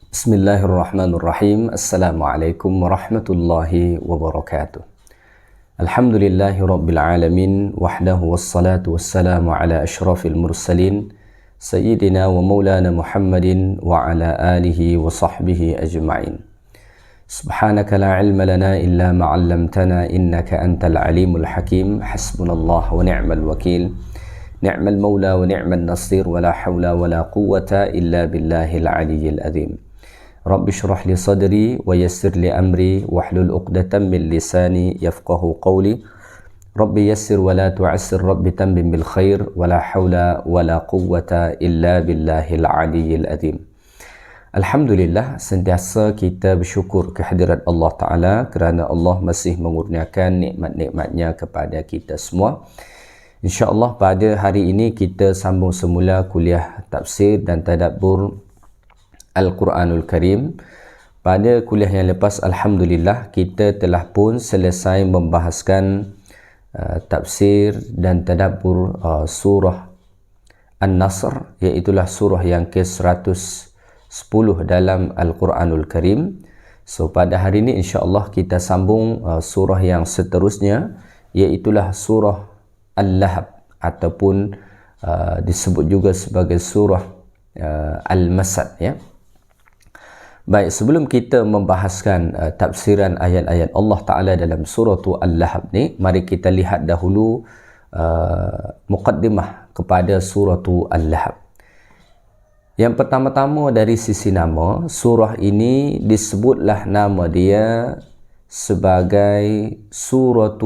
Bismillahirrahmanirrahim. Assalamualaikum warahmatullahi wabarakatuh. Alhamdulillahi rabbil alamin wahdahu wassalatu wassalamu ala asyrafil mursalin sayyidina wa maulana Muhammadin wa ala alihi wa sahbihi ajma'in. Subhanaka la ilma lana illa ma 'allamtana innaka antal alimul hakim. Hasbunallah wa ni'mal wakil. Ni'mal maula wa ni'mal nasir wa la hawla wa la quwwata illa billahil aliyyil azim. Rabbi syrah li sadri wa yassir li amri wahlul 'uqdatam min lisani yafqahu qawli. Rabbi yassir wa la tu'assir, Rabbi tammim bil khair wa la hawla wa la quwwata illa billahil aliyyil azim. Alhamdulillah, sentiasa kita bersyukur kehadirat Allah Ta'ala kerana Allah masih mengurniakan nikmat-nikmatnya kepada kita semua. InsyaAllah pada hari ini kita sambung semula kuliah tafsir dan tadabbur Al-Quranul Karim. Pada kuliah yang lepas, Alhamdulillah, kita telah pun selesai membahaskan tafsir dan tadabbur surah An-Nasr, iaitulah surah yang ke-110 dalam Al-Quranul Karim. So pada hari ini insyaAllah kita sambung surah yang seterusnya, iaitulah surah Al-Lahab ataupun disebut juga sebagai surah Al-Masad, ya. Baik, sebelum kita membahaskan tafsiran ayat-ayat Allah Ta'ala dalam surah Al-Lahab ni, mari kita lihat dahulu muqaddimah kepada surah Al-Lahab. Yang pertama-tama dari sisi nama, surah ini disebutlah nama dia sebagai surah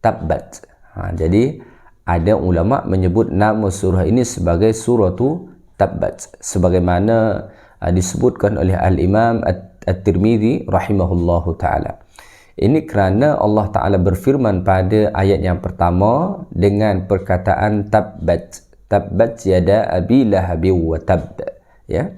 Tabbat. Jadi ada ulama menyebut nama surah ini sebagai surah Tabbat, sebagaimana disebutkan oleh Al-Imam At-Tirmidzi rahimahullahu ta'ala. Ini kerana Allah Ta'ala berfirman pada ayat yang pertama dengan perkataan Tabbat. Tabbat yada abi lahabi wa tabb, ya.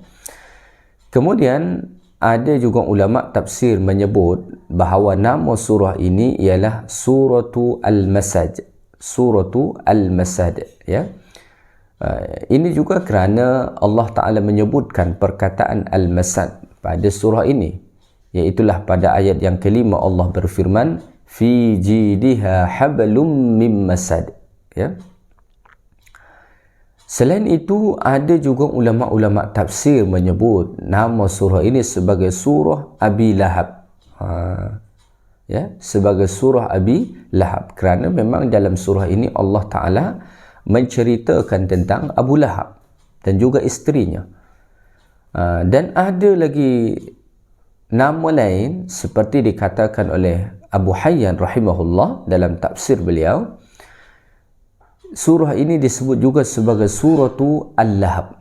Kemudian ada juga ulama tafsir menyebut bahawa nama surah ini ialah suratu Al-Masad. Suratu Al-Masad, ya. Ini juga kerana Allah Ta'ala menyebutkan perkataan Al-Masad pada surah ini, iaitulah pada ayat yang kelima Allah berfirman fi jidiha hablum mim masad, ya. Selain itu ada juga ulama-ulama tafsir menyebut nama surah ini sebagai surah Abi Lahab, ya, sebagai surah Abi Lahab, kerana memang dalam surah ini Allah Ta'ala menceritakan tentang Abu Lahab dan juga isterinya. Dan ada lagi nama lain seperti dikatakan oleh Abu Hayyan rahimahullah dalam tafsir beliau, surah ini disebut juga sebagai surah Al-Lahab.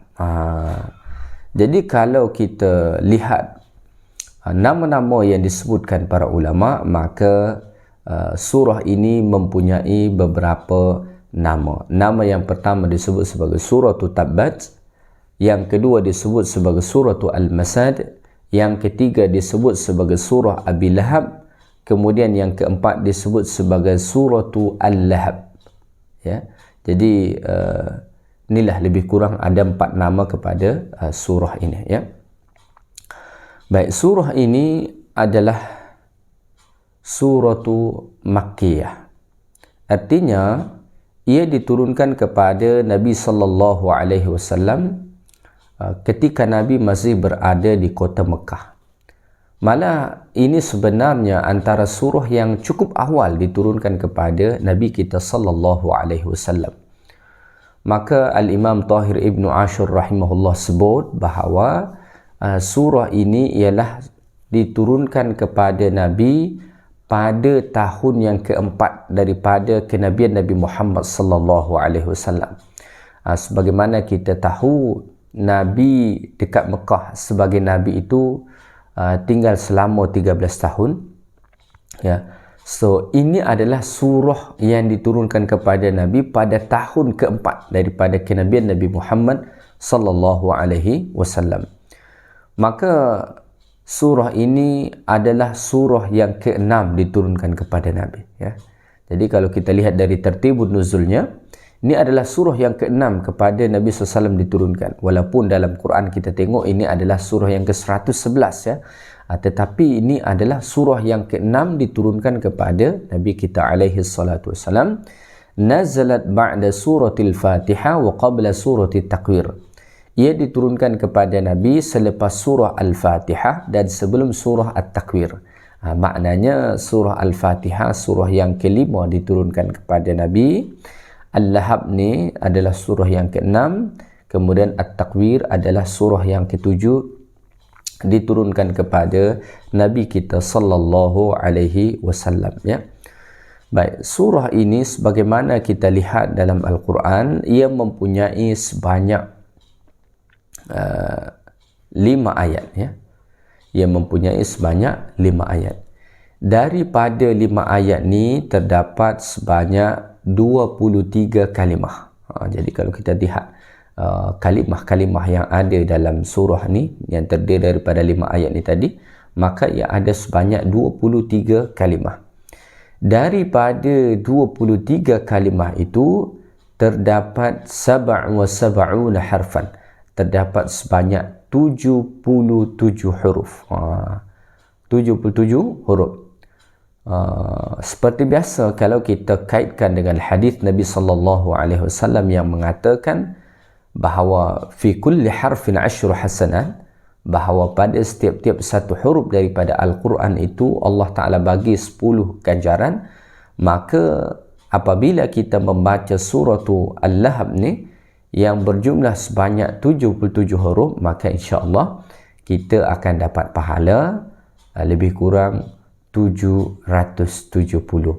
Jadi kalau kita lihat nama-nama yang disebutkan para ulama, maka surah ini mempunyai beberapa nama. Nama yang pertama disebut sebagai surah Tabbat, yang kedua disebut sebagai surah Al-Masad, yang ketiga disebut sebagai surah Abi Lahab, kemudian yang keempat disebut sebagai surah Al-Lahab, ya. Jadi inilah lebih kurang ada 4 nama kepada surah ini, ya. Baik, surah ini adalah surah Makkiyah. Artinya ia diturunkan kepada Nabi sallallahu alaihi wasallam ketika Nabi masih berada di kota Mekah. Malah ini sebenarnya antara surah yang cukup awal diturunkan kepada Nabi kita sallallahu alaihi wasallam. Maka Al-Imam Tahir Ibn Ashur rahimahullah sebut bahawa surah ini ialah diturunkan kepada Nabi pada tahun yang keempat daripada kenabian Nabi Muhammad sallallahu alaihi wasallam. Sebagaimana kita tahu, Nabi dekat Mekah sebagai Nabi itu tinggal selama 13 tahun, ya. So ini adalah surah yang diturunkan kepada Nabi pada tahun keempat daripada kenabian Nabi Muhammad sallallahu alaihi wasallam. Maka surah ini adalah surah yang ke-6 diturunkan kepada Nabi, ya. Jadi kalau kita lihat dari tertibun nuzulnya, Ini adalah surah yang ke-6 kepada Nabi SAW diturunkan. Walaupun dalam Quran kita tengok ini adalah surah yang ke-111 ya. Tetapi ini adalah surah yang ke-6 diturunkan kepada Nabi kita alaihi salatu wassalam. Nazalat ba'da suratil Fatihah wa qabla suratil Takwir. Ia diturunkan kepada Nabi selepas surah Al-Fatihah dan sebelum surah At-Takwir. Maknanya surah Al-Fatihah surah yang kelima diturunkan kepada Nabi. Al-Lahab ni adalah surah yang ke-6, kemudian At-Takwir adalah surah yang ke-7 diturunkan kepada Nabi kita sallallahu alaihi wasallam ya. Baik, surah ini sebagaimana kita lihat dalam Al-Quran, ia mempunyai sebanyak 5 ayat ya. Ia mempunyai sebanyak 5 ayat. Daripada 5 ayat ni terdapat sebanyak 23 kalimah. Jadi kalau kita lihat kalimah-kalimah yang ada dalam surah ni yang terdiri daripada 5 ayat ni tadi, maka ia ada sebanyak 23 kalimah. Daripada 23 kalimah itu terdapat 77 harfan. Terdapat sebanyak 77 huruf. 77 huruf. Seperti biasa kalau kita kaitkan dengan hadis Nabi sallallahu alaihi wasallam yang mengatakan bahawa fi kulli harfin 10 hasanat, bahawa pada setiap-tiap satu huruf daripada Al-Quran itu Allah Ta'ala bagi 10 ganjaran. Maka apabila kita membaca surah Al-Lahab ni yang berjumlah sebanyak 77 huruf, maka insya-Allah kita akan dapat pahala lebih kurang 770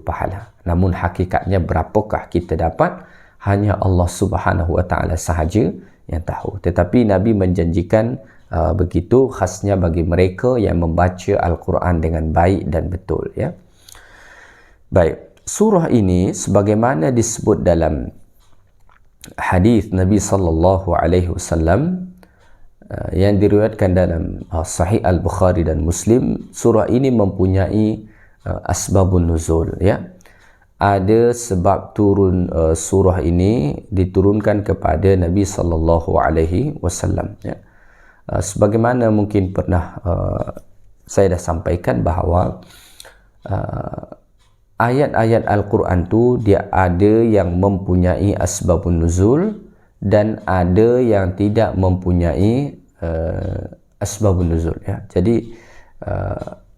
pahala. Namun hakikatnya berapakah kita dapat, hanya Allah Subhanahu wa taala sahaja yang tahu. Tetapi Nabi menjanjikan begitu khasnya bagi mereka yang membaca Al-Quran dengan baik dan betul ya. Baik, surah ini sebagaimana disebut dalam hadis Nabi sallallahu alaihi wasallam yang diriwayatkan dalam Sahih Al-Bukhari dan Muslim, surah ini mempunyai asbabun nuzul ya. Ada sebab turun surah ini diturunkan kepada Nabi sallallahu alaihi wasallam ya. Sebagaimana mungkin pernah saya dah sampaikan bahawa ayat-ayat Al-Quran tu dia ada yang mempunyai asbabun nuzul dan ada yang tidak mempunyai asbabun nuzul ya. Jadi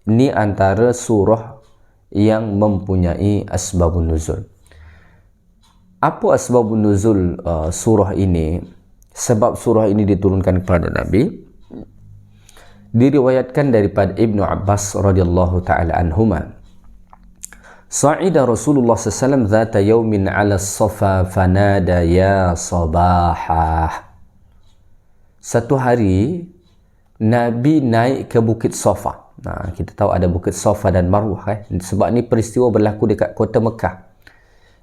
ni antara surah yang mempunyai asbabun nuzul. Apa asbabun nuzul surah ini? Sebab surah ini diturunkan kepada Nabi diriwayatkan daripada Ibnu Abbas radhiyallahu taala anhuma. Sa'ida Rasulullah sallallahu alaihi wasallam dzata yaumin 'ala as-safa fanada ya sabahah. Satu hari Nabi naik ke Bukit Safa. Nah, kita tahu ada Bukit Safa dan Marwah sebab ni peristiwa berlaku dekat kota Mekah.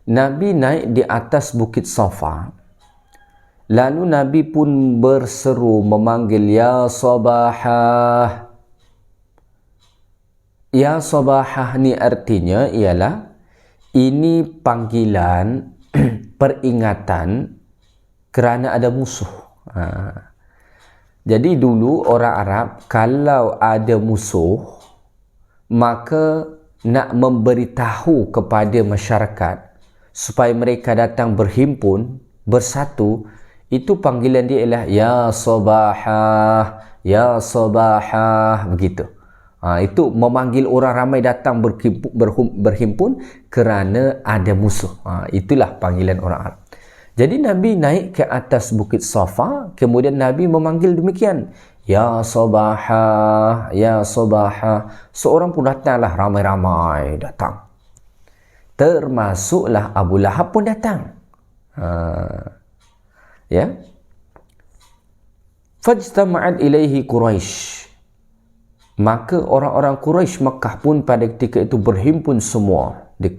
Nabi naik di atas Bukit Safa. Lalu Nabi pun berseru memanggil ya sabahah. Ya sabahah ni artinya ialah ini panggilan peringatan kerana ada musuh. Jadi dulu orang Arab kalau ada musuh maka nak memberitahu kepada masyarakat supaya mereka datang berhimpun, bersatu, itu panggilan dia ialah ya sabahah, ya sabahah, begitu. Itu memanggil orang ramai datang berhimpun kerana ada musuh. Itulah panggilan orang Arab. Jadi Nabi naik ke atas Bukit Safa, kemudian Nabi memanggil demikian, ya sabahah, ya sabahah. Seorang pun datanglah, ramai-ramai datang. Termasuklah Abu Lahab pun datang. Ya. Fajtama'at ilaihi Quraisy. Maka orang-orang Quraisy Mekah pun pada ketika itu berhimpun semua di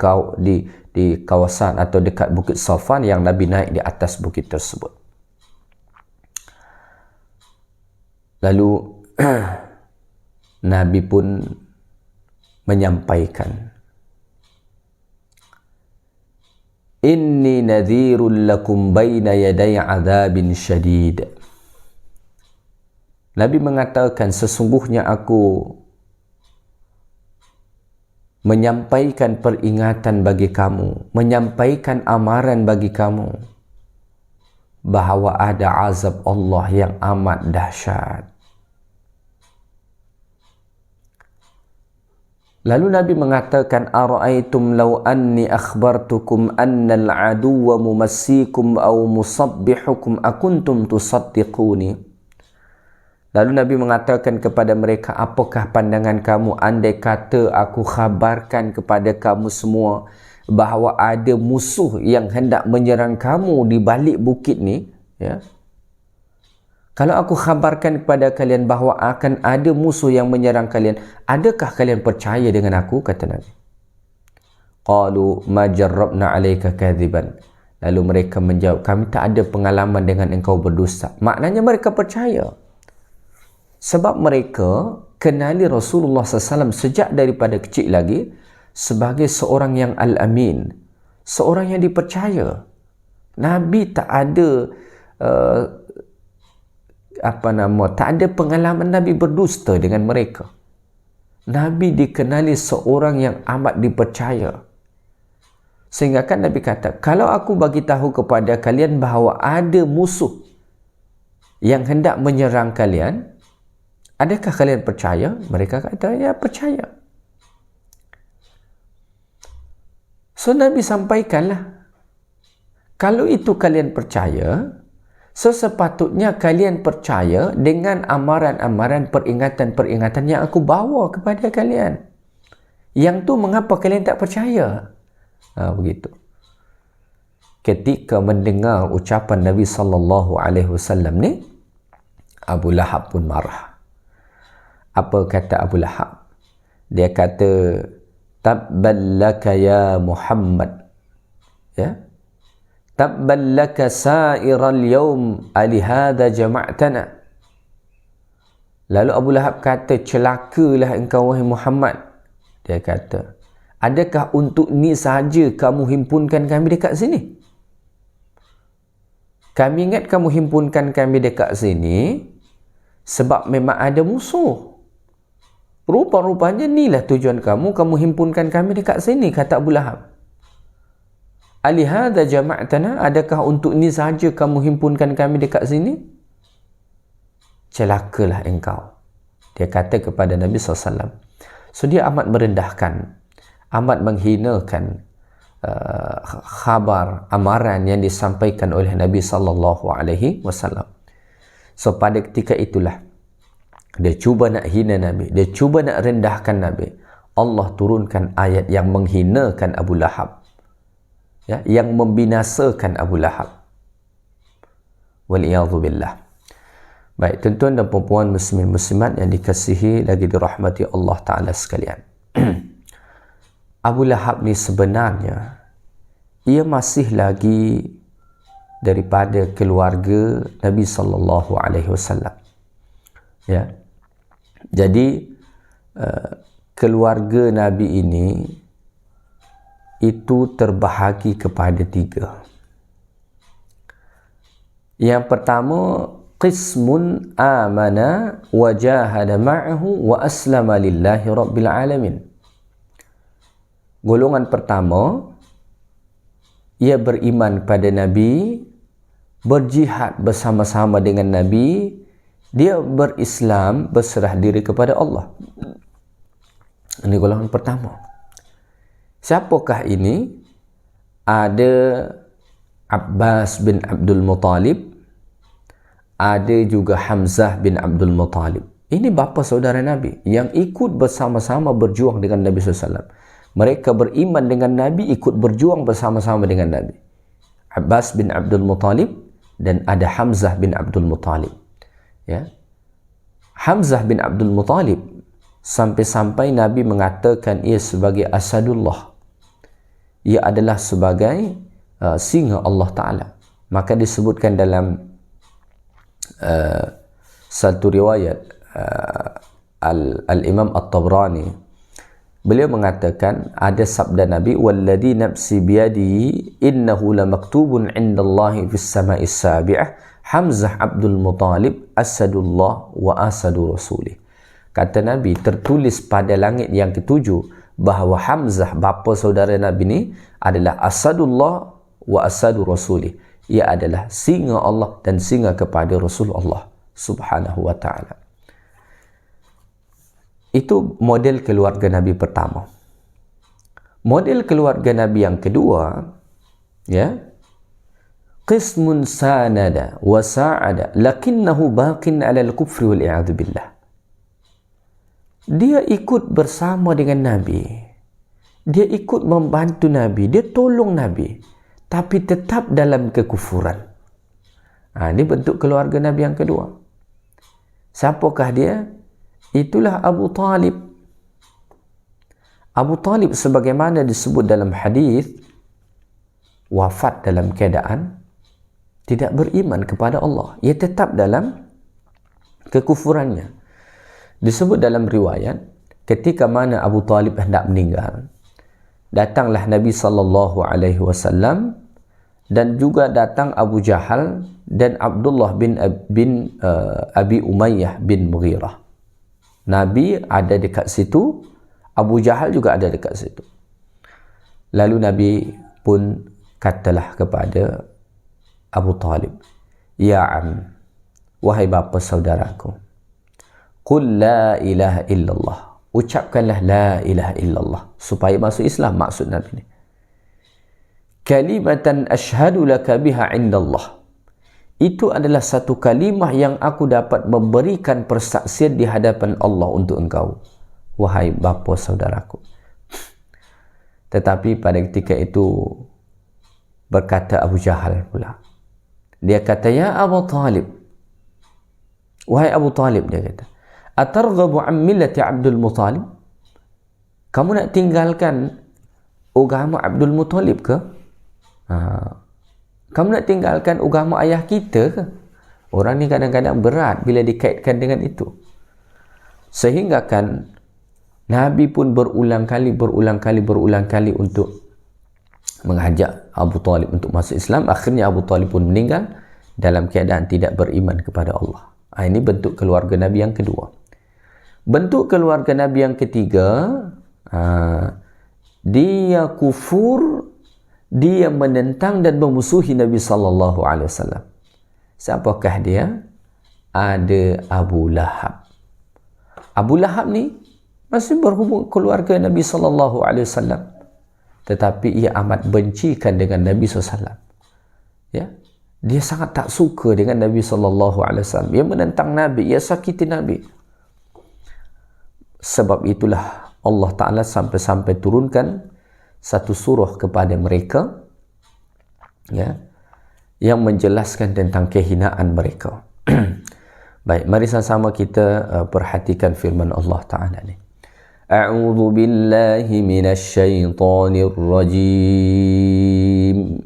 kawasan atau dekat Bukit Safan yang Nabi naik di atas bukit tersebut. Lalu Nabi pun menyampaikan inni nadhirul lakum baina yaday adzabin syadid. Nabi mengatakan, sesungguhnya aku menyampaikan peringatan bagi kamu, menyampaikan amaran bagi kamu bahawa ada azab Allah yang amat dahsyat. Lalu Nabi mengatakan, ara'aitum law anni akhbartukum anna al-aduwwa mumassikum aw musabbihukum akuntum tusaddiquni. Lalu Nabi mengatakan kepada mereka, apakah pandangan kamu andai kata aku khabarkan kepada kamu semua bahawa ada musuh yang hendak menyerang kamu di balik bukit ni, ya? Kalau aku khabarkan kepada kalian bahawa akan ada musuh yang menyerang kalian, adakah kalian percaya dengan aku? Kata Nabi. Qalu ma jarrabna alayka kadhiban. Lalu mereka menjawab, kami tak ada pengalaman dengan engkau berdusta. Maknanya mereka percaya. Sebab mereka kenali Rasulullah SAW sejak daripada kecil lagi sebagai seorang yang al-amin, seorang yang dipercaya. Nabi tak ada tak ada pengalaman Nabi berdusta dengan mereka. Nabi dikenali seorang yang amat dipercaya. Sehingga kan Nabi kata, kalau aku bagi tahu kepada kalian bahawa ada musuh yang hendak menyerang kalian, adakah kalian percaya? Mereka kata, ya percaya. So Nabi sampaikanlah, kalau itu kalian percaya, sepatutnya kalian percaya dengan amaran-amaran, peringatan-peringatan yang aku bawa kepada kalian. Yang tu mengapa kalian tak percaya? Begitu. Ketika mendengar ucapan Nabi SAW ni, Abu Lahab pun marah. Apa kata Abu Lahab? Dia kata, tabban laka ya Muhammad, ya, tabban laka sa'iral yawm alihada jama'tana. Lalu Abu Lahab kata, celakalah engkau wahai Muhammad. Dia kata, adakah untuk ni sahaja kamu himpunkan kami dekat sini? Kami ingat kamu himpunkan kami dekat sini sebab memang ada musuh. Rupa-rupanya inilah tujuan kamu himpunkan kami dekat sini, kata Abu Lahab. Alihada jama'tana, adakah untuk ini sahaja kamu himpunkan kami dekat sini? Celakalah engkau. Dia kata kepada Nabi SAW. So dia amat merendahkan, amat menghinakan khabar, amaran yang disampaikan oleh Nabi SAW. So pada ketika itulah dia cuba nak hina Nabi, dia cuba nak rendahkan Nabi. Allah turunkan ayat yang menghinakan Abu Lahab, ya, yang membinasakan Abu Lahab. Waliyadzubillah. Baik, tuan-tuan dan puan-puan muslimin muslimat yang dikasihi lagi dirahmati Allah Ta'ala sekalian. Abu Lahab ni sebenarnya ia masih lagi daripada keluarga Nabi SAW. Ya. Jadi keluarga Nabi ini itu terbahagi kepada 3. Yang pertama, qismun amana wa jahada ma'ahu wa aslama lillahi rabbil alamin. Golongan pertama, ia beriman pada Nabi, berjihad bersama-sama dengan Nabi, dia berislam, berserah diri kepada Allah. Ini golongan pertama. Siapakah ini? Ada Abbas bin Abdul Muttalib, ada juga Hamzah bin Abdul Muttalib. Ini bapa saudara Nabi yang ikut bersama-sama berjuang dengan Nabi SAW. Mereka beriman dengan Nabi, ikut berjuang bersama-sama dengan Nabi. Abbas bin Abdul Muttalib dan ada Hamzah bin Abdul Muttalib. Ya. Hamzah bin Abdul Muttalib sampai-sampai Nabi mengatakan ia sebagai Asadullah. Ia adalah sebagai singa Allah Ta'ala. Maka disebutkan dalam satu riwayat Al-Imam At-Tabrani, Beliau mengatakan, ada sabda Nabi, walladhi nafsi biyadihi innahu lamaktubun indallahi fis sama'is sabi'ah Hamzah Abdul Muttalib asadullah wa asadu rasulih. Kata Nabi, tertulis pada langit yang ketujuh bahawa Hamzah, bapa saudara Nabi ni, adalah asadullah wa asadu rasulih. Ia adalah singa Allah dan singa kepada Rasulullah subhanahu wa ta'ala. Itu model keluarga Nabi pertama. Model keluarga Nabi yang kedua, ya, qismun sanada wa sa'ada lakinnahu baqin 'ala al-kufri wal i'adzu billah. Dia ikut bersama dengan Nabi. Dia ikut membantu Nabi, dia tolong Nabi, tapi tetap dalam kekufuran. Ini bentuk keluarga Nabi yang kedua. Siapakah dia? Itulah Abu Talib. Abu Talib sebagaimana disebut dalam hadis, wafat dalam keadaan tidak beriman kepada Allah. Ia tetap dalam kekufurannya. Disebut dalam riwayat, ketika mana Abu Talib hendak meninggal, datanglah Nabi SAW dan juga datang Abu Jahal dan Abdullah bin Abi Umayyah bin Mughirah. Nabi ada dekat situ, Abu Jahal juga ada dekat situ. Lalu Nabi pun katalah kepada Abu Talib, ya am, wahai bapa saudaraku, qul la ilaha illallah, ucapkanlah la ilaha illallah supaya masuk Islam. Maksud Nabi ni, kalimatan ashhadu laka biha indallah, itu adalah satu kalimah yang aku dapat memberikan persaksian di hadapan Allah untuk engkau, wahai bapa saudaraku. Tetapi pada ketika itu berkata Abu Jahal pula, dia kata, ya Abu Talib, wahai Abu Talib, dia kata, atarghabu an millati Abdul Muttalib, kamu nak tinggalkan agama Abdul Muttalib ke? Kamu nak tinggalkan agama ayah kita ke? Orang ni kadang-kadang berat bila dikaitkan dengan itu. Sehingga kan Nabi pun berulang kali untuk mengajak Abu Talib untuk masuk Islam. Akhirnya Abu Talib pun meninggal dalam keadaan tidak beriman kepada Allah. Ini bentuk keluarga Nabi yang kedua. Bentuk keluarga Nabi yang ketiga, dia kufur, dia menentang dan memusuhi Nabi SAW. Siapakah dia? Ada Abu Lahab. Abu Lahab ni masih berhubung keluarga Nabi SAW, tetapi ia amat bencikan dengan Nabi SAW. Ya, dia sangat tak suka dengan Nabi SAW. Ia menentang Nabi, ia sakiti Nabi. Sebab itulah Allah Ta'ala sampai-sampai turunkan satu surah kepada mereka, ya, yang menjelaskan tentang kehinaan mereka. Baik, mari sama-sama kita perhatikan firman Allah Ta'ala ni. A'udzu billahi minasy syaithanir rajim.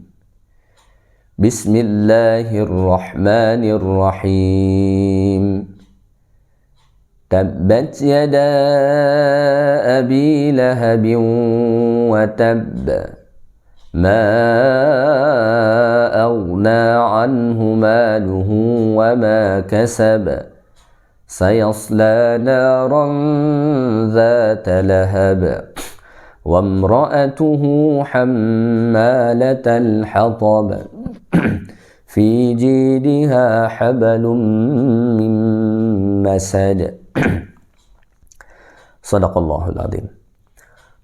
Bismillahirrahmanirrahim. Tabbat yada abi lahabin wa tabb. Ma aghna anhu maluhu wa ma kasab. Sayasla naran dhata lahab. Wa imra'atuhu hammalatal hatab. Fi jidha hablum min masad. Sadaqallahul azim.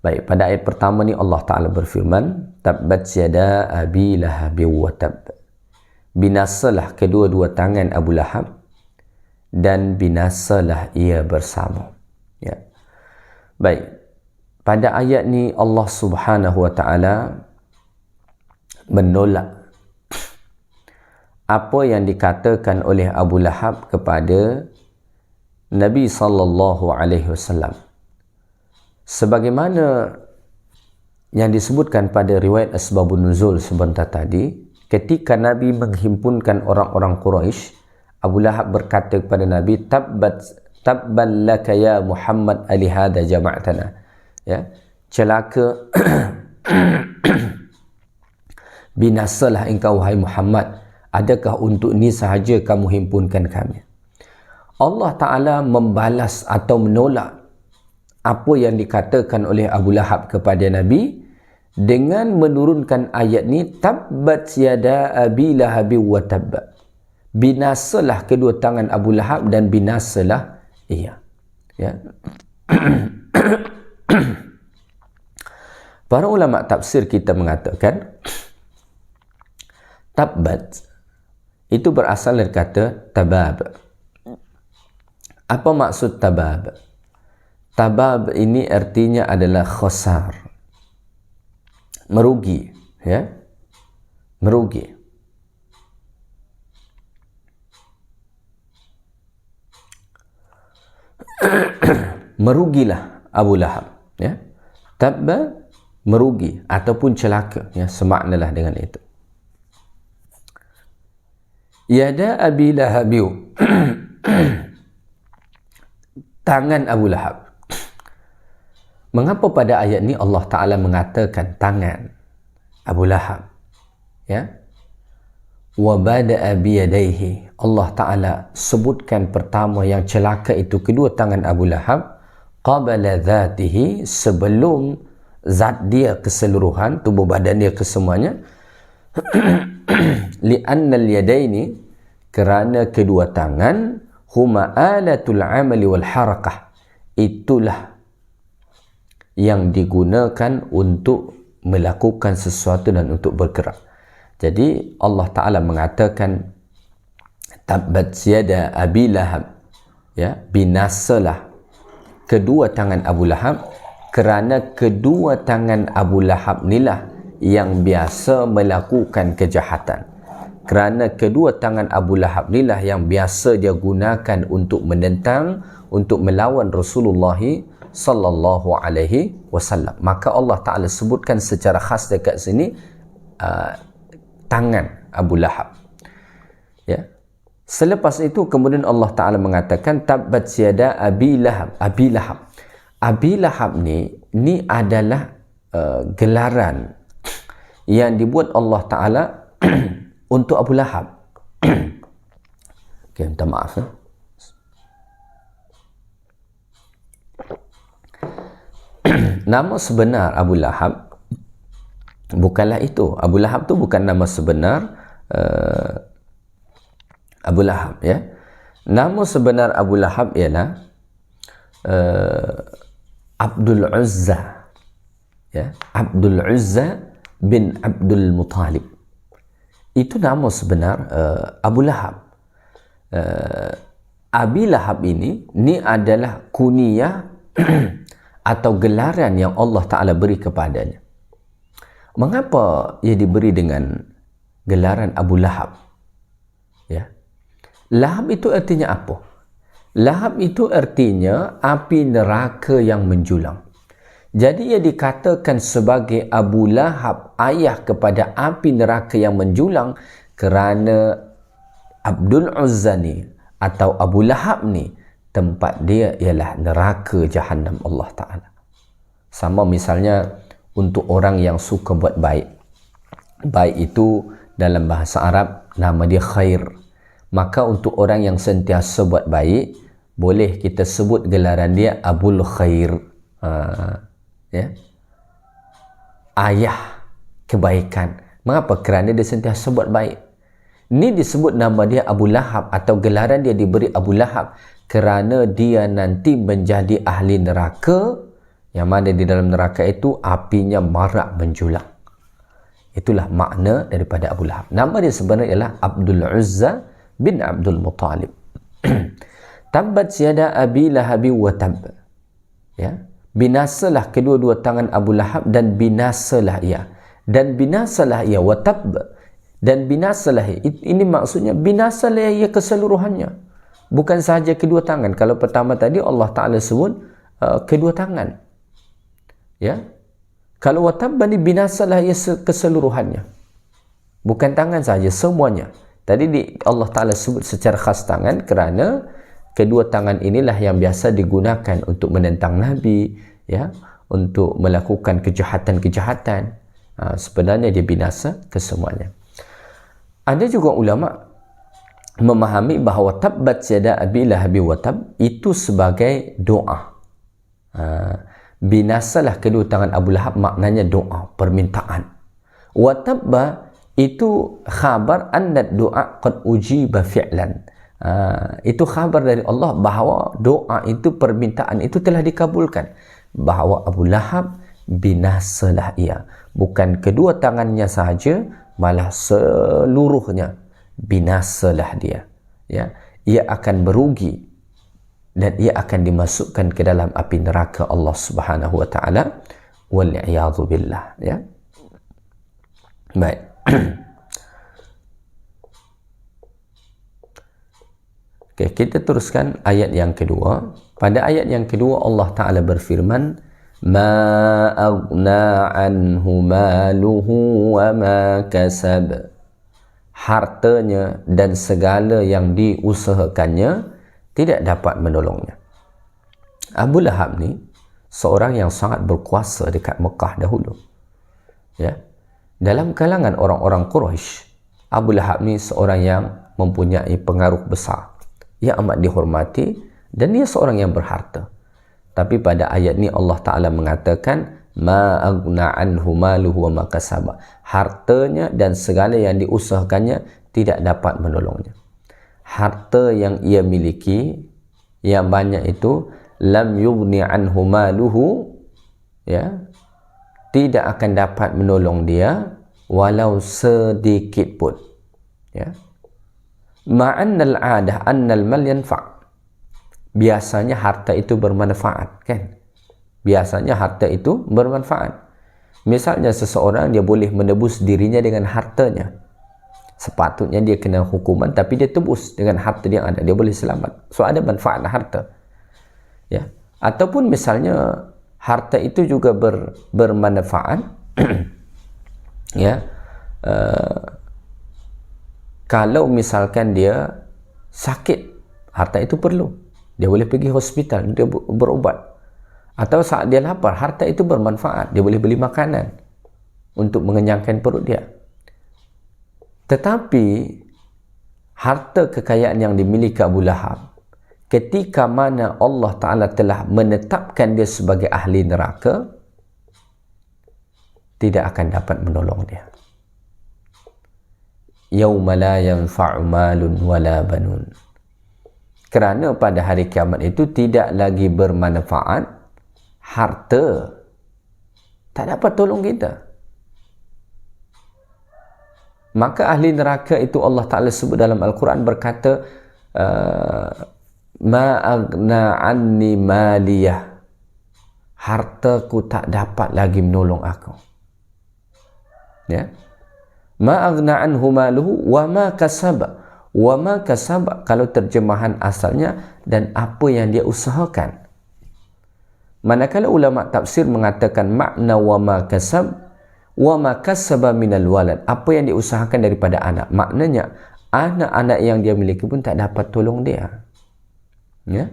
Baik, pada ayat pertama ni Allah Ta'ala berfirman, tabbat yada abi lahab wa tab. Binasalah kedua-dua tangan Abu Lahab dan binasalah ia bersama. Ya. Baik, pada ayat ni Allah Subhanahu wa Ta'ala menolak apa yang dikatakan oleh Abu Lahab kepada Nabi sallallahu alaihi wasallam. Sebagaimana yang disebutkan pada riwayat Asbabun Nuzul sebentar tadi, ketika Nabi menghimpunkan orang-orang Quraisy, Abu Lahab berkata kepada Nabi, tabban laka ya Muhammad alihada jama'tana. ya, celaka binasalah engkau wahai Muhammad, adakah untuk ni sahaja kamu himpunkan kami? Allah Ta'ala membalas atau menolak apa yang dikatakan oleh Abu Lahab kepada Nabi dengan menurunkan ayat ni, tabbat yada abi lahabi wa tabba, binasalah kedua tangan Abu Lahab dan binasalah ia, ya. Para ulama tafsir kita mengatakan tabbat itu berasal dari kata tabab. Apa maksud tabab? Tabab ini artinya adalah khasar, merugi, ya, merugi. Merugilah Abu Lahab, ya. Tabba, merugi ataupun celaka, ya, semaknalah dengan itu. Yada Abi Lahabiu, tangan Abu Lahab. Mengapa pada ayat ni Allah Ta'ala mengatakan tangan Abu Lahab, ya? Wa bada'a biyadaihi, Allah Ta'ala sebutkan pertama yang celaka itu kedua tangan Abu Lahab, qabala dhatihi, sebelum zat dia keseluruhan, tubuh badan dia kesemuanya. Li'anna al-yadaini, kerana kedua tangan, huma alatul amali wal harakah, itulah yang digunakan untuk melakukan sesuatu dan untuk bergerak. Jadi Allah Ta'ala mengatakan tabbat yada abi lahab, ya, binasalah kedua tangan Abu Lahab, kerana kedua tangan Abu Lahab inilah yang biasa melakukan kejahatan. Kerana kedua tangan Abu Lahab inilah yang biasa dia gunakan untuk menentang, untuk melawan Rasulullah sallallahu alaihi wasallam. Maka Allah Ta'ala sebutkan secara khas dekat sini tangan Abu Lahab, ya. Selepas itu kemudian Allah Ta'ala mengatakan tabbat yada abi lahab. Abi Lahab, Abi Lahab ni adalah gelaran yang dibuat Allah Ta'ala untuk Abu Lahab. Okay, minta maaf, nama sebenar Abu Lahab bukanlah itu. Abu Lahab tu bukan nama sebenar Abu Lahab, ya. Nama sebenar Abu Lahab ialah Abdul Uzza, ya, Abdul Uzza bin Abdul Muttalib. Itu nama sebenar Abu Lahab. Abi Lahab ini adalah kuniyah atau gelaran yang Allah Ta'ala beri kepadanya. Mengapa ia diberi dengan gelaran Abu Lahab? Ya. Lahab itu artinya apa? Lahab itu artinya api neraka yang menjulang. Jadi ia dikatakan sebagai Abu Lahab, ayah kepada api neraka yang menjulang, kerana Abdul Uzza ni atau Abu Lahab ni tempat dia ialah neraka Jahannam Allah Ta'ala. Sama misalnya untuk orang yang suka buat baik. Baik itu dalam bahasa Arab nama dia khair. Maka untuk orang yang sentiasa buat baik, boleh kita sebut gelaran dia Abul Khair. Ya. Ayah kebaikan. Mengapa? Kerana dia sentiasa buat baik. Ini disebut nama dia Abu Lahab atau gelaran dia diberi Abu Lahab kerana dia nanti menjadi ahli neraka, yang mana di dalam neraka itu apinya marak menjulang. Itulah makna daripada Abu Lahab. Nama dia sebenarnya ialah Abdul Uzza bin Abdul Muttalib. Tabbat yada abi lahabi wa tabb. Ya. Binasalah kedua-dua tangan Abu Lahab dan binasalah ia. Dan binasalah ia wa tabb. Dan binasalah ia. Ini maksudnya binasalah ia keseluruhannya. Bukan sahaja kedua tangan. Kalau pertama tadi Allah Ta'ala sebut kedua tangan. Ya. Kalau wa tabb ni binasalah ia keseluruhannya. Bukan tangan sahaja, semuanya. Tadi Allah Ta'ala sebut secara khas tangan kerana kedua tangan inilah yang biasa digunakan untuk menentang Nabi, ya, untuk melakukan kejahatan-kejahatan, sebenarnya dia binasa kesemuanya. Ada juga ulama memahami bahawa tabbat yada abi lahab wa tab itu sebagai doa. Binasalah kedua tangan Abu Lahab maknanya doa, permintaan. Wa tabba itu khabar anna doa qad ujiba fi'lan. Itu khabar dari Allah bahawa doa itu, permintaan itu telah dikabulkan, bahawa Abu Lahab binasalah ia, bukan kedua tangannya sahaja, malah seluruhnya binasalah dia, ya. Ia akan berugi dan ia akan dimasukkan ke dalam api neraka Allah Subhanahu wa taala, wal iyadzu billah, ya. Baik. Okay, kita teruskan ayat yang kedua. Pada ayat yang kedua Allah Ta'ala berfirman, ma aghna anhu maluhu wa ma kasab. Hartanya dan segala yang diusahakannya tidak dapat menolongnya. Abu Lahab ni seorang yang sangat berkuasa dekat Mekah dahulu, ya. Dalam kalangan orang-orang Quraisy, Abu Lahab ni seorang yang mempunyai pengaruh besar, ia amat dihormati dan dia seorang yang berharta. Tapi pada ayat ni Allah Ta'ala mengatakan ma aghna anhu maluhu wa ma kasaba. Hartanya dan segala yang diusahakannya tidak dapat menolongnya. Harta yang ia miliki yang banyak itu, lam yughni anhu maluhu, ya, tidak akan dapat menolong dia walau sedikit pun, ya. Ma'annal adah annal mal yanfa'. Biasanya harta itu bermanfaat, kan? Biasanya harta itu bermanfaat. Misalnya seseorang dia boleh menebus dirinya dengan hartanya. Sepatutnya dia kena hukuman, tapi dia tebus dengan harta dia yang ada, dia boleh selamat. So ada manfaat harta, ya. Ataupun misalnya harta itu juga bermanfaat ya, kalau misalkan dia sakit, harta itu perlu, dia boleh pergi hospital, dia berubat. Atau saat dia lapar, harta itu bermanfaat, dia boleh beli makanan untuk mengenyangkan perut dia. Tetapi harta kekayaan yang dimiliki Abu Lahab, ketika mana Allah Ta'ala telah menetapkan dia sebagai ahli neraka, tidak akan dapat menolong dia. Yauma la yanfa'u malun wala banun. Kerana pada hari kiamat itu tidak lagi bermanfaat harta, tak dapat tolong kita. Maka ahli neraka itu Allah Ta'ala sebut dalam Al-Quran, berkata ma aghna anni maliyah, hartaku tak dapat lagi menolong aku, ya. Ma aghna anhu maluhu wa ma kasaba. Wa ma kasaba, kalau terjemahan asalnya, dan apa yang dia usahakan. Manakala ulama tafsir mengatakan makna wa ma kasab, wa ma kasaba minal walad, apa yang diusahakan daripada anak, maknanya anak-anak yang dia miliki pun tak dapat tolong dia, ya.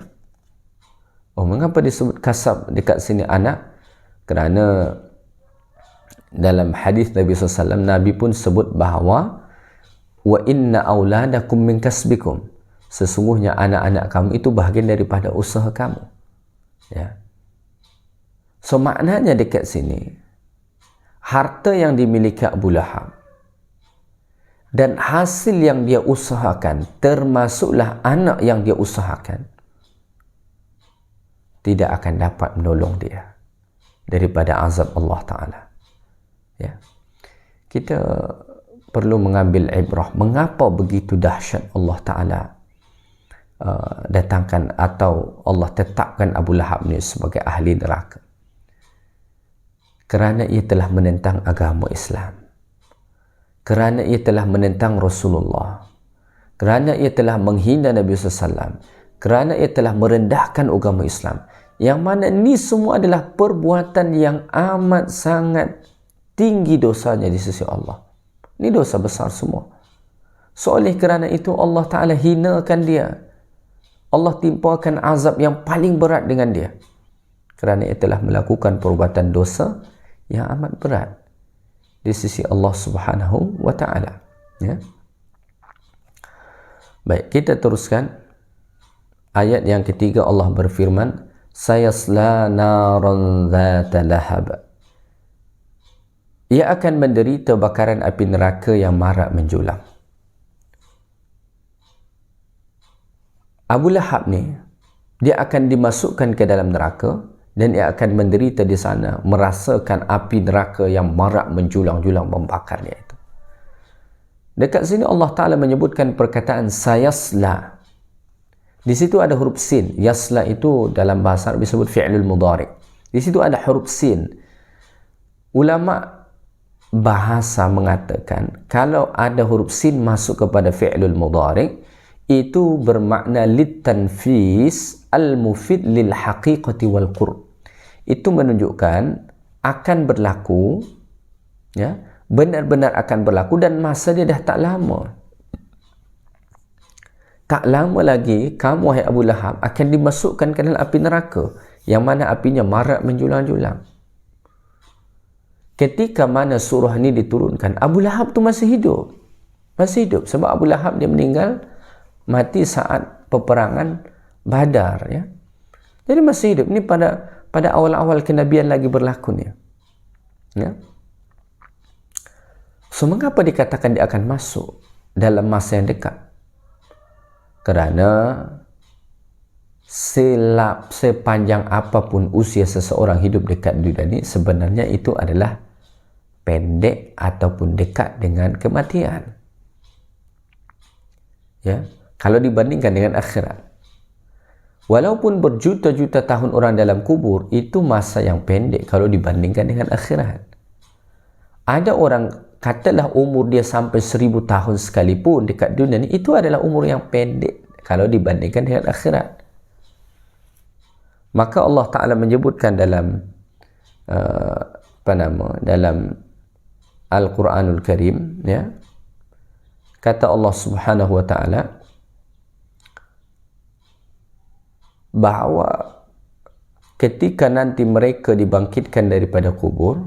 Oh, mengapa disebut kasab dekat sini anak? Kerana dalam hadis Nabi SAW, Nabi pun sebut bahawa wa inna auladakum min kasbikum, sesungguhnya anak-anak kamu itu bahagian daripada usaha kamu, ya. So maknanya dekat sini, harta yang dimiliki Abu Lahab dan hasil yang dia usahakan, termasuklah anak yang dia usahakan, tidak akan dapat menolong dia daripada azab Allah Ta'ala, ya. Kita perlu mengambil ibrah, mengapa begitu dahsyat Allah Ta'ala datangkan atau Allah tetapkan Abu Lahab ni sebagai ahli neraka. Kerana ia telah menentang agama Islam, kerana ia telah menentang Rasulullah, kerana ia telah menghina Nabi SAW, kerana ia telah merendahkan agama Islam, yang mana ni semua adalah perbuatan yang amat sangat tinggi dosanya di sisi Allah. Ini dosa besar semua. So oleh kerana itu Allah Ta'ala hinakan dia, Allah timpakan azab yang paling berat dengan dia. kerana ia telah melakukan perbuatan dosa yang amat berat di sisi Allah Subhanahu wa taala. Ya. Baik, kita teruskan ayat yang ketiga. Allah berfirman, sayasla naran dzata lahab. Ia akan menderita bakaran api neraka yang marak menjulang. Abu Lahab ni, dia akan dimasukkan ke dalam neraka dan ia akan menderita di sana, merasakan api neraka yang marak menjulang-julang membakarnya itu. Dekat sini Allah Ta'ala menyebutkan perkataan sayasla. Di situ ada huruf sin. Yasla itu dalam bahasa Arab disebut fi'lul mudhari'. Di situ ada huruf sin. Ulama bahasa mengatakan kalau ada huruf sin masuk kepada fi'lul mudhari', itu bermakna litanfis al-mufid lil haqiqati wal qurb. Itu menunjukkan akan berlaku, ya, benar-benar akan berlaku dan masa dia dah tak lama. Tak lama lagi kamu, wahai Abu Lahab, akan dimasukkan ke dalam api neraka yang mana apinya marak menjulang-julang. Ketika mana surah ini diturunkan, Abu Lahab tu masih hidup. Masih hidup sebab Abu Lahab dia meninggal mati saat peperangan Badar, ya. Jadi masih hidup. Ini pada awal-awal kenabian lagi berlaku ni. Ya. So mengapa dikatakan dia akan masuk dalam masa yang dekat? Kerana sepanjang apapun usia seseorang hidup dekat dunia ini, sebenarnya itu adalah pendek ataupun dekat dengan kematian. Ya. Kalau dibandingkan dengan akhirat, walaupun berjuta-juta tahun orang dalam kubur, itu masa yang pendek kalau dibandingkan dengan akhirat. Ada orang, katalah umur dia sampai 1000 tahun sekalipun dekat dunia ni, itu adalah umur yang pendek kalau dibandingkan dengan akhirat. Maka Allah Ta'ala menyebutkan dalam dalam Al-Quranul Karim, ya, kata Allah Subhanahu wa Ta'ala bahawa ketika nanti mereka dibangkitkan daripada kubur,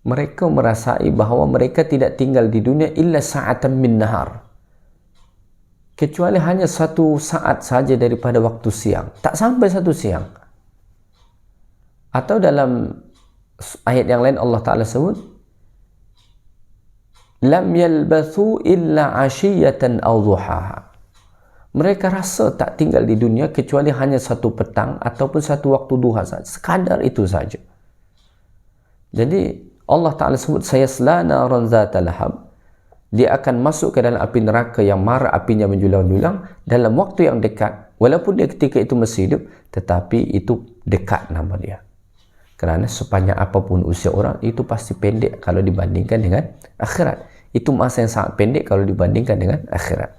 mereka merasai bahawa mereka tidak tinggal di dunia illa sa'atan min nahar, kecuali hanya satu saat saja daripada waktu siang, tak sampai satu siang. Atau dalam ayat yang lain Allah Ta'ala sebut, lam yalbathu illa ashiyatan aw duhaha. Mereka rasa tak tinggal di dunia kecuali hanya satu petang ataupun satu waktu duha saja. Sekadar itu saja. Jadi Allah Ta'ala sebut sayasla naran dzata lahab. Dia akan masuk ke dalam api neraka yang marak apinya menjulang-julang dalam waktu yang dekat. Walaupun dia ketika itu masih hidup, tetapi itu dekat nama dia. Kerana sepanjang apapun usia orang, itu pasti pendek kalau dibandingkan dengan akhirat. Itu masa yang sangat pendek kalau dibandingkan dengan akhirat.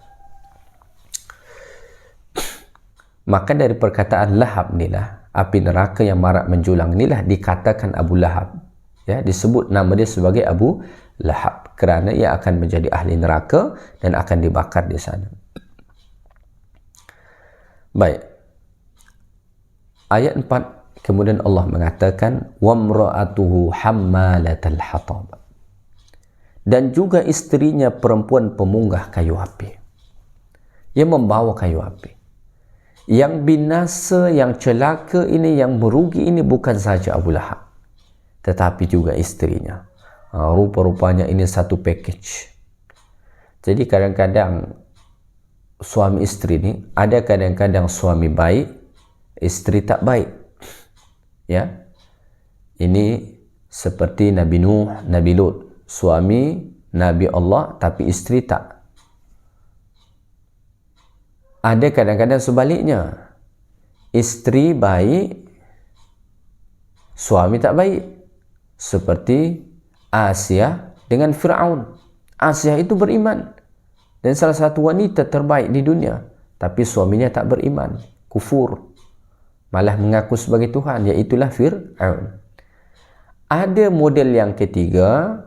Maka dari perkataan Lahab inilah, api neraka yang marak menjulang inilah dikatakan Abu Lahab. Ya, disebut nama dia sebagai Abu Lahab kerana ia akan menjadi ahli neraka dan akan dibakar di sana. Baik. Ayat 4, kemudian Allah mengatakan wamra'atuhu hammalatal hatab. Dan juga isterinya perempuan pemunggah kayu api. Ia membawa kayu api. Yang binasa, yang celaka ini, yang merugi ini bukan saja Abu Lahab, tetapi juga isterinya. Rupa-rupanya ini satu package. Jadi kadang-kadang suami isteri ni, ada kadang-kadang suami baik, isteri tak baik. Ya, ini seperti Nabi Nuh, Nabi Lut, suami Nabi Allah tapi isteri tak. Ada kadang-kadang sebaliknya, isteri baik, suami tak baik. Seperti Asia dengan Fir'aun. Asia itu beriman dan salah satu wanita terbaik di dunia, tapi suaminya tak beriman, kufur, malah mengaku sebagai Tuhan, iaitulah Fir'aun. Ada model yang ketiga,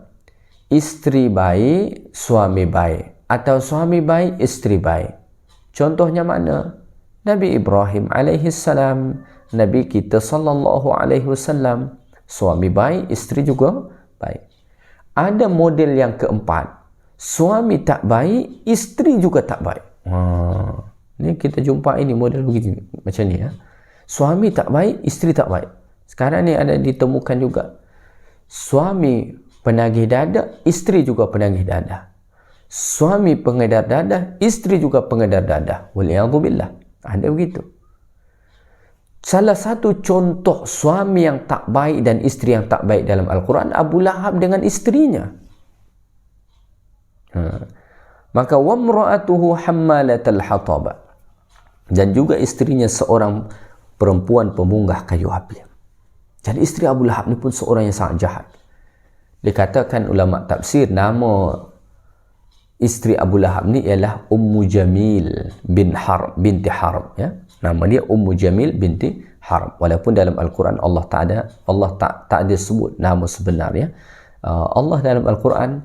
isteri baik, suami baik, atau suami baik, isteri baik. Contohnya mana? Nabi Ibrahim alaihissalam, Nabi kita sallallahu alaihi wasallam. Suami baik, isteri juga baik. Ada model yang keempat, suami tak baik, isteri juga tak baik. Ni kita jumpa ini model begini, macam ni ya. Suami tak baik, isteri tak baik. Sekarang ni ada ditemukan juga. Suami penagih dadah, isteri juga penagih dadah. Suami pengedar dadah, isteri juga pengedar dadah. Waliyadzubillah. Ada begitu. Salah satu contoh suami yang tak baik dan isteri yang tak baik dalam Al-Quran, Abu Lahab dengan isterinya. Maka wamra'atuhu hammalatal hatab. Dan juga isterinya seorang perempuan pemunggah kayu api. Jadi isteri Abu Lahab ni pun seorang yang sangat jahat. Dikatakan ulama tafsir, nama isteri Abu Lahab ni ialah Ummu Jamil binti Harb, ya. Nama dia Ummu Jamil binti Harb. Walaupun dalam Al-Quran Allah tak ada sebut nama sebenarnya. Allah dalam Al-Quran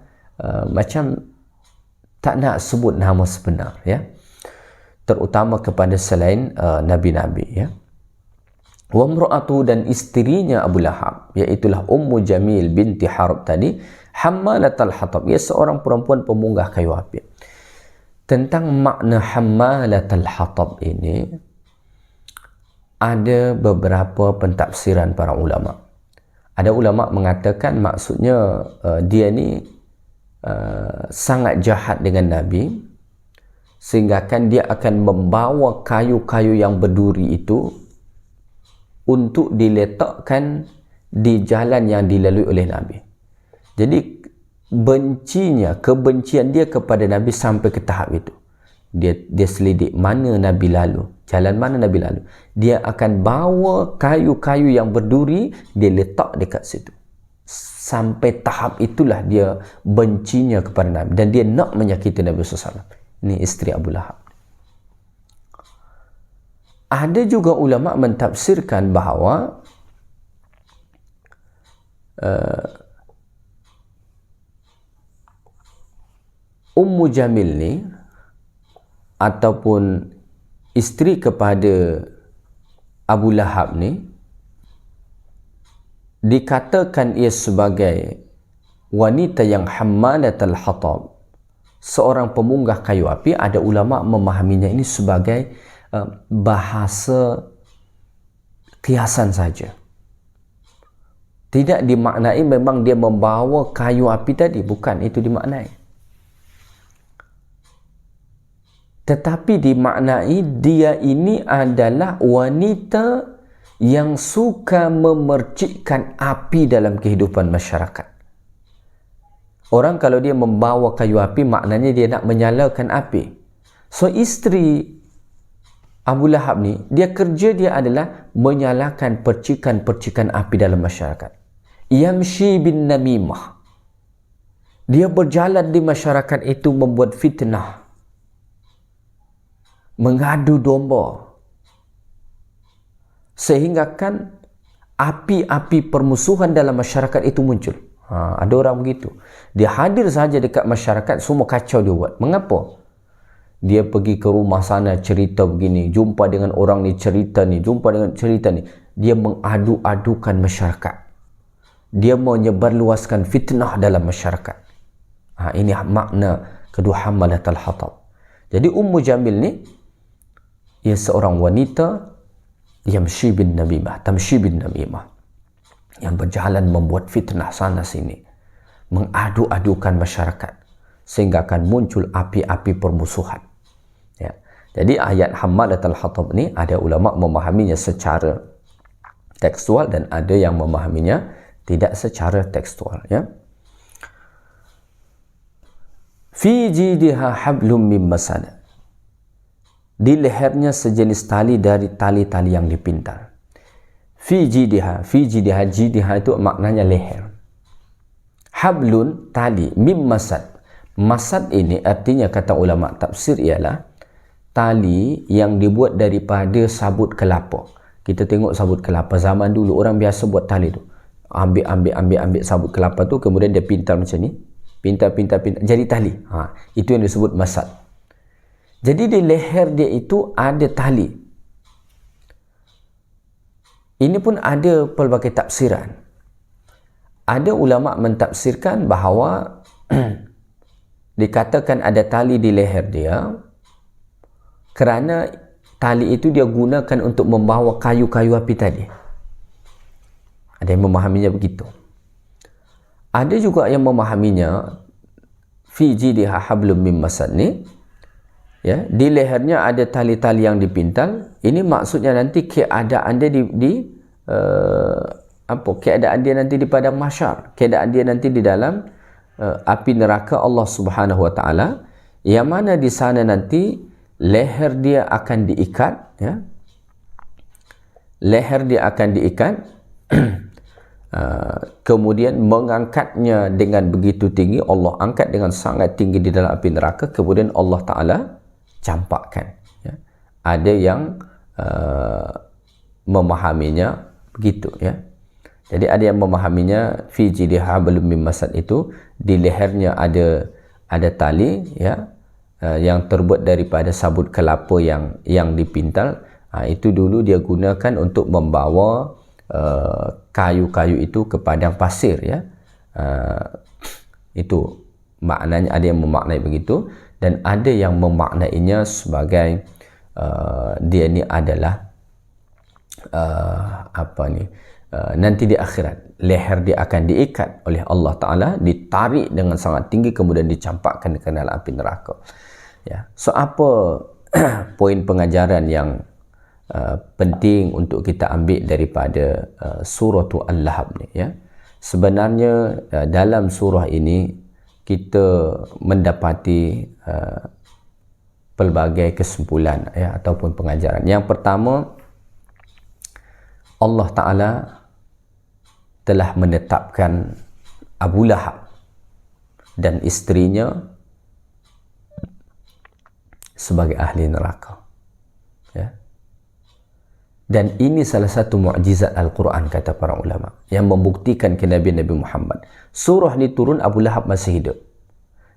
macam tak nak sebut nama sebenar, ya. Terutama kepada selain nabi-nabi, ya. Wa imra'atu, dan isterinya Abu Lahab, iaitulah Ummu Jamil binti Harb tadi, hammalatal hatab, ia seorang perempuan pemunggah kayu api. Tentang makna hammalatal hatab ini ada beberapa pentafsiran para ulama. Ada ulama mengatakan maksudnya dia ni sangat jahat dengan Nabi, sehingga kan dia akan membawa kayu-kayu yang berduri itu untuk diletakkan di jalan yang dilalui oleh Nabi. Jadi kebencian dia kepada Nabi sampai ke tahap itu. Dia selidik mana Nabi lalu, jalan mana Nabi lalu. Dia akan bawa kayu-kayu yang berduri, dia letak dekat situ. Sampai tahap itulah dia bencinya kepada Nabi. Dan dia nak menyakiti Nabi SAW. Ini isteri Abu Lahab. Ada juga ulama mentafsirkan bahawa Ummu Jamil ni ataupun isteri kepada Abu Lahab ni dikatakan ia sebagai wanita yang hammalatal hatab, seorang pemunggah kayu api. Ada ulama memahaminya ini sebagai bahasa kiasan saja. Tidak dimaknai memang dia membawa kayu api tadi, bukan itu dimaknai. Tetapi dimaknai dia ini adalah wanita yang suka memercikkan api dalam kehidupan masyarakat. Orang kalau dia membawa kayu api, maknanya dia nak menyalakan api. So isteri Abu Lahab ni, kerja dia adalah menyalakan percikan-percikan api dalam masyarakat. Yamshi bin namimah. Dia berjalan di masyarakat itu membuat fitnah, mengadu domba, sehingga kan api-api permusuhan dalam masyarakat itu muncul. Ada orang begitu. Dia hadir saja dekat masyarakat, semua kacau dia buat. Mengapa? Dia pergi ke rumah sana cerita begini, jumpa dengan orang ni cerita ni, jumpa dengan cerita ni. Dia mengadu-adukan masyarakat. Dia menyebarluaskan fitnah dalam masyarakat. Ini makna kedua hammalatal hatab. Jadi Ummu Jamil ni, ia seorang wanita tamshi bin namimah, yang berjalan membuat fitnah sana sini, mengadu-adukan masyarakat, sehingga akan muncul api-api permusuhan. Ya. Jadi ayat hammalatal hatab ni ada ulama memahaminya secara tekstual dan ada yang memahaminya tidak secara tekstual. Ya. Fi jidiha hablum min masad. Di lehernya sejenis tali dari tali-tali yang dipintal. Fi jidiha itu maknanya leher. Hablun, tali, mim masad. Masad ini artinya, kata ulama tafsir, ialah tali yang dibuat daripada sabut kelapa. Kita tengok sabut kelapa zaman dulu, orang biasa buat tali tu. Ambil sabut kelapa tu, kemudian dia pintal macam ni. Pintal, jadi tali. Itu yang disebut masad. Jadi di leher dia itu ada tali. Ini pun ada pelbagai tafsiran. Ada ulama mentafsirkan bahawa dikatakan ada tali di leher dia kerana tali itu dia gunakan untuk membawa kayu-kayu api tadi. Ada yang memahaminya begitu. Ada juga yang memahaminya fi jidiha hablum min masad ni, ya, di lehernya ada tali-tali yang dipintal. Ini maksudnya nanti keadaan dia keadaan dia nanti di padang mahsyar, keadaan dia nanti di dalam api neraka Allah Subhanahu wa taala, yang mana di sana nanti leher dia akan diikat, ya. Leher dia akan diikat kemudian mengangkatnya dengan begitu tinggi, Allah angkat dengan sangat tinggi di dalam api neraka, kemudian Allah Ta'ala campakkan, ya. Ada yang memahaminya begitu, ya. Jadi ada yang memahaminya fi jidiha hablum min masad, itu di lehernya ada tali, ya, yang terbuat daripada sabut kelapa yang dipintal. Itu dulu dia gunakan untuk membawa kayu-kayu itu ke padang pasir, ya. Itu maknanya, ada yang memaknai begitu, dan ada yang memaknainya sebagai dia ni adalah nanti di akhirat leher dia akan diikat oleh Allah Ta'ala, ditarik dengan sangat tinggi, kemudian dicampakkan ke dalam api neraka, ya. So apa poin pengajaran yang penting untuk kita ambil daripada surah Al-Lahab ni, ya? Sebenarnya dalam surah ini kita mendapati pelbagai kesimpulan, ya, ataupun pengajaran. Yang pertama, Allah Ta'ala telah menetapkan Abu Lahab dan isterinya sebagai ahli neraka, ya. Dan ini salah satu mukjizat Al-Quran, kata para ulama, yang membuktikan kenabian Nabi Muhammad. Surah ini turun, Abu Lahab masih hidup,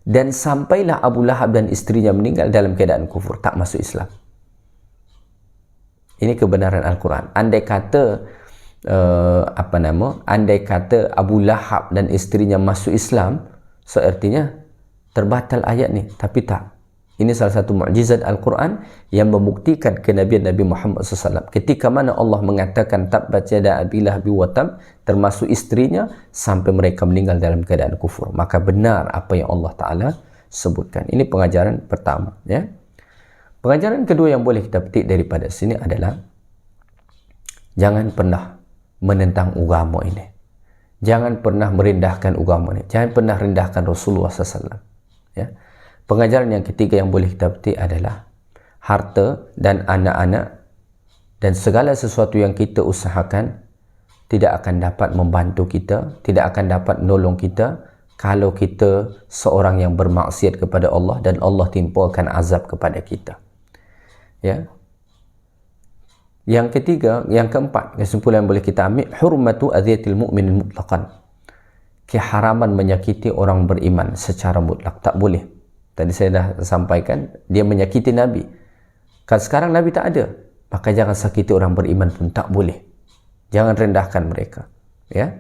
dan sampailah Abu Lahab dan isterinya meninggal dalam keadaan kufur, tak masuk Islam. Ini kebenaran Al-Quran. Andai kata andai kata Abu Lahab dan isterinya masuk Islam, seartinya terbatal ayat ni. Tapi tak. Ini salah satu mukjizat Al-Quran yang membuktikan kenabian Nabi Muhammad SAW. Ketika mana Allah mengatakan tabbat yada abi lahabi wa tab, termasuk isterinya, sampai mereka meninggal dalam keadaan kufur, maka benar apa yang Allah Ta'ala sebutkan. Ini pengajaran pertama, ya. Pengajaran kedua yang boleh kita petik daripada sini adalah jangan pernah menentang agama ini. Jangan pernah merendahkan agama ini. Jangan pernah rendahkan Rasulullah SAW, ya. Pengajaran yang ketiga yang boleh kita petik adalah harta dan anak-anak dan segala sesuatu yang kita usahakan tidak akan dapat membantu kita, tidak akan dapat menolong kita kalau kita seorang yang bermaksiat kepada Allah dan Allah timpakan azab kepada kita, ya. Yang ketiga, yang keempat, kesimpulan yang boleh kita ambil, hurmatu adhiyatil mu'min mutlaqan. Keharaman menyakiti orang beriman secara mutlak, tak boleh. Tadi saya dah sampaikan, dia menyakiti Nabi. Kan sekarang Nabi tak ada, maka jangan sakiti orang beriman pun tak boleh. Jangan rendahkan mereka, ya.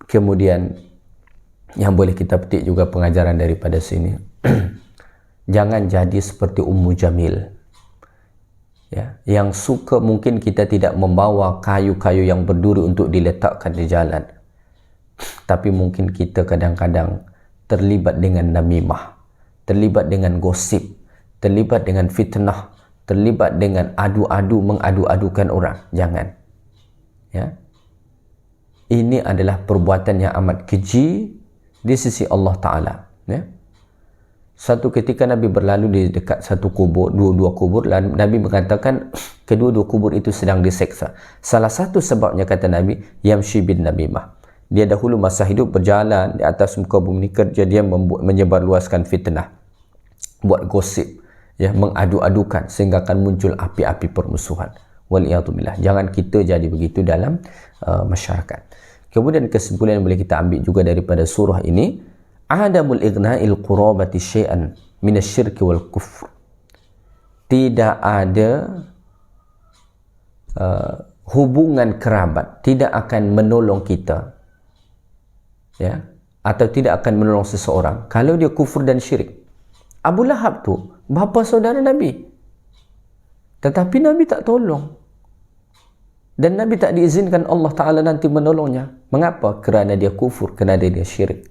Kemudian yang boleh kita petik juga pengajaran daripada sini, jangan jadi seperti Ummu Jamil, ya, yang suka, mungkin kita tidak membawa kayu-kayu yang berduri untuk diletakkan di jalan, tapi mungkin kita kadang-kadang terlibat dengan namimah, terlibat dengan gosip, terlibat dengan fitnah, terlibat dengan mengadu-adukan orang. Jangan, ya. Ini adalah perbuatan yang amat keji di sisi Allah Ta'ala, ya. Satu ketika Nabi berlalu di dekat satu kubur, dua kubur, Nabi mengatakan kedua-dua kubur itu sedang diseksa. Salah satu sebabnya, kata Nabi, yamshi bin namimah. Dia dahulu masa hidup berjalan di atas muka bumi, kerja dia menyebarluaskan fitnah, buat gosip, ya, mengadu-adukan sehingga akan muncul api-api permusuhan. Waliyadzubillah. Jangan kita jadi begitu dalam masyarakat. Kemudian kesimpulan yang boleh kita ambil juga daripada surah ini, adamul ighna'il qurabati syai'an minasyirki wal kufr. Tidak ada hubungan kerabat tidak akan menolong kita, ya, atau tidak akan menolong seseorang kalau dia kufur dan syirik. Abu Lahab tu bapa saudara Nabi, tetapi Nabi tak tolong, dan Nabi tak diizinkan Allah Ta'ala nanti menolongnya. Mengapa? Kerana dia kufur, kerana dia syirik.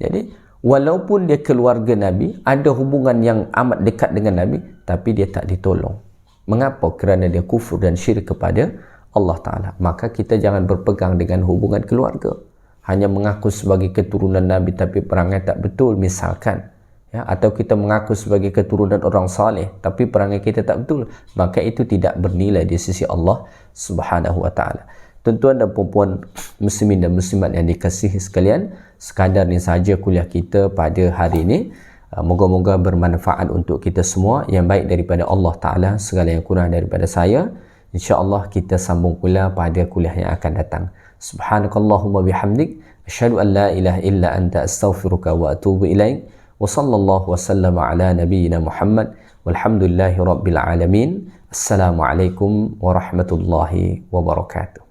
Jadi walaupun dia keluarga Nabi, ada hubungan yang amat dekat dengan Nabi, tapi dia tak ditolong. Mengapa? Kerana dia kufur dan syirik kepada Allah Ta'ala. Maka kita jangan berpegang dengan hubungan keluarga. Hanya mengaku sebagai keturunan Nabi tapi perangai tak betul misalkan, ya, atau kita mengaku sebagai keturunan orang saleh tapi perangai kita tak betul, maka itu tidak bernilai di sisi Allah Subhanahu wa Ta'ala. Tuan-tuan dan puan-puan muslimin dan muslimat yang dikasihi sekalian, sekadar ni saja kuliah kita pada hari ini. Moga-moga bermanfaat untuk kita semua. Yang baik daripada Allah Ta'ala, segala yang kurang daripada saya. InsyaAllah kita sambung pula pada kuliah yang akan datang. Subhanakallahumma bihamdik, asyhadu an la ilaha illa anta, astaghfiruka wa atubu ilaik. Wa sallallahu wa sallama ala nabiyyina Muhammad walhamdulillahi rabbil alamin. Assalamualaikum warahmatullahi wabarakatuh.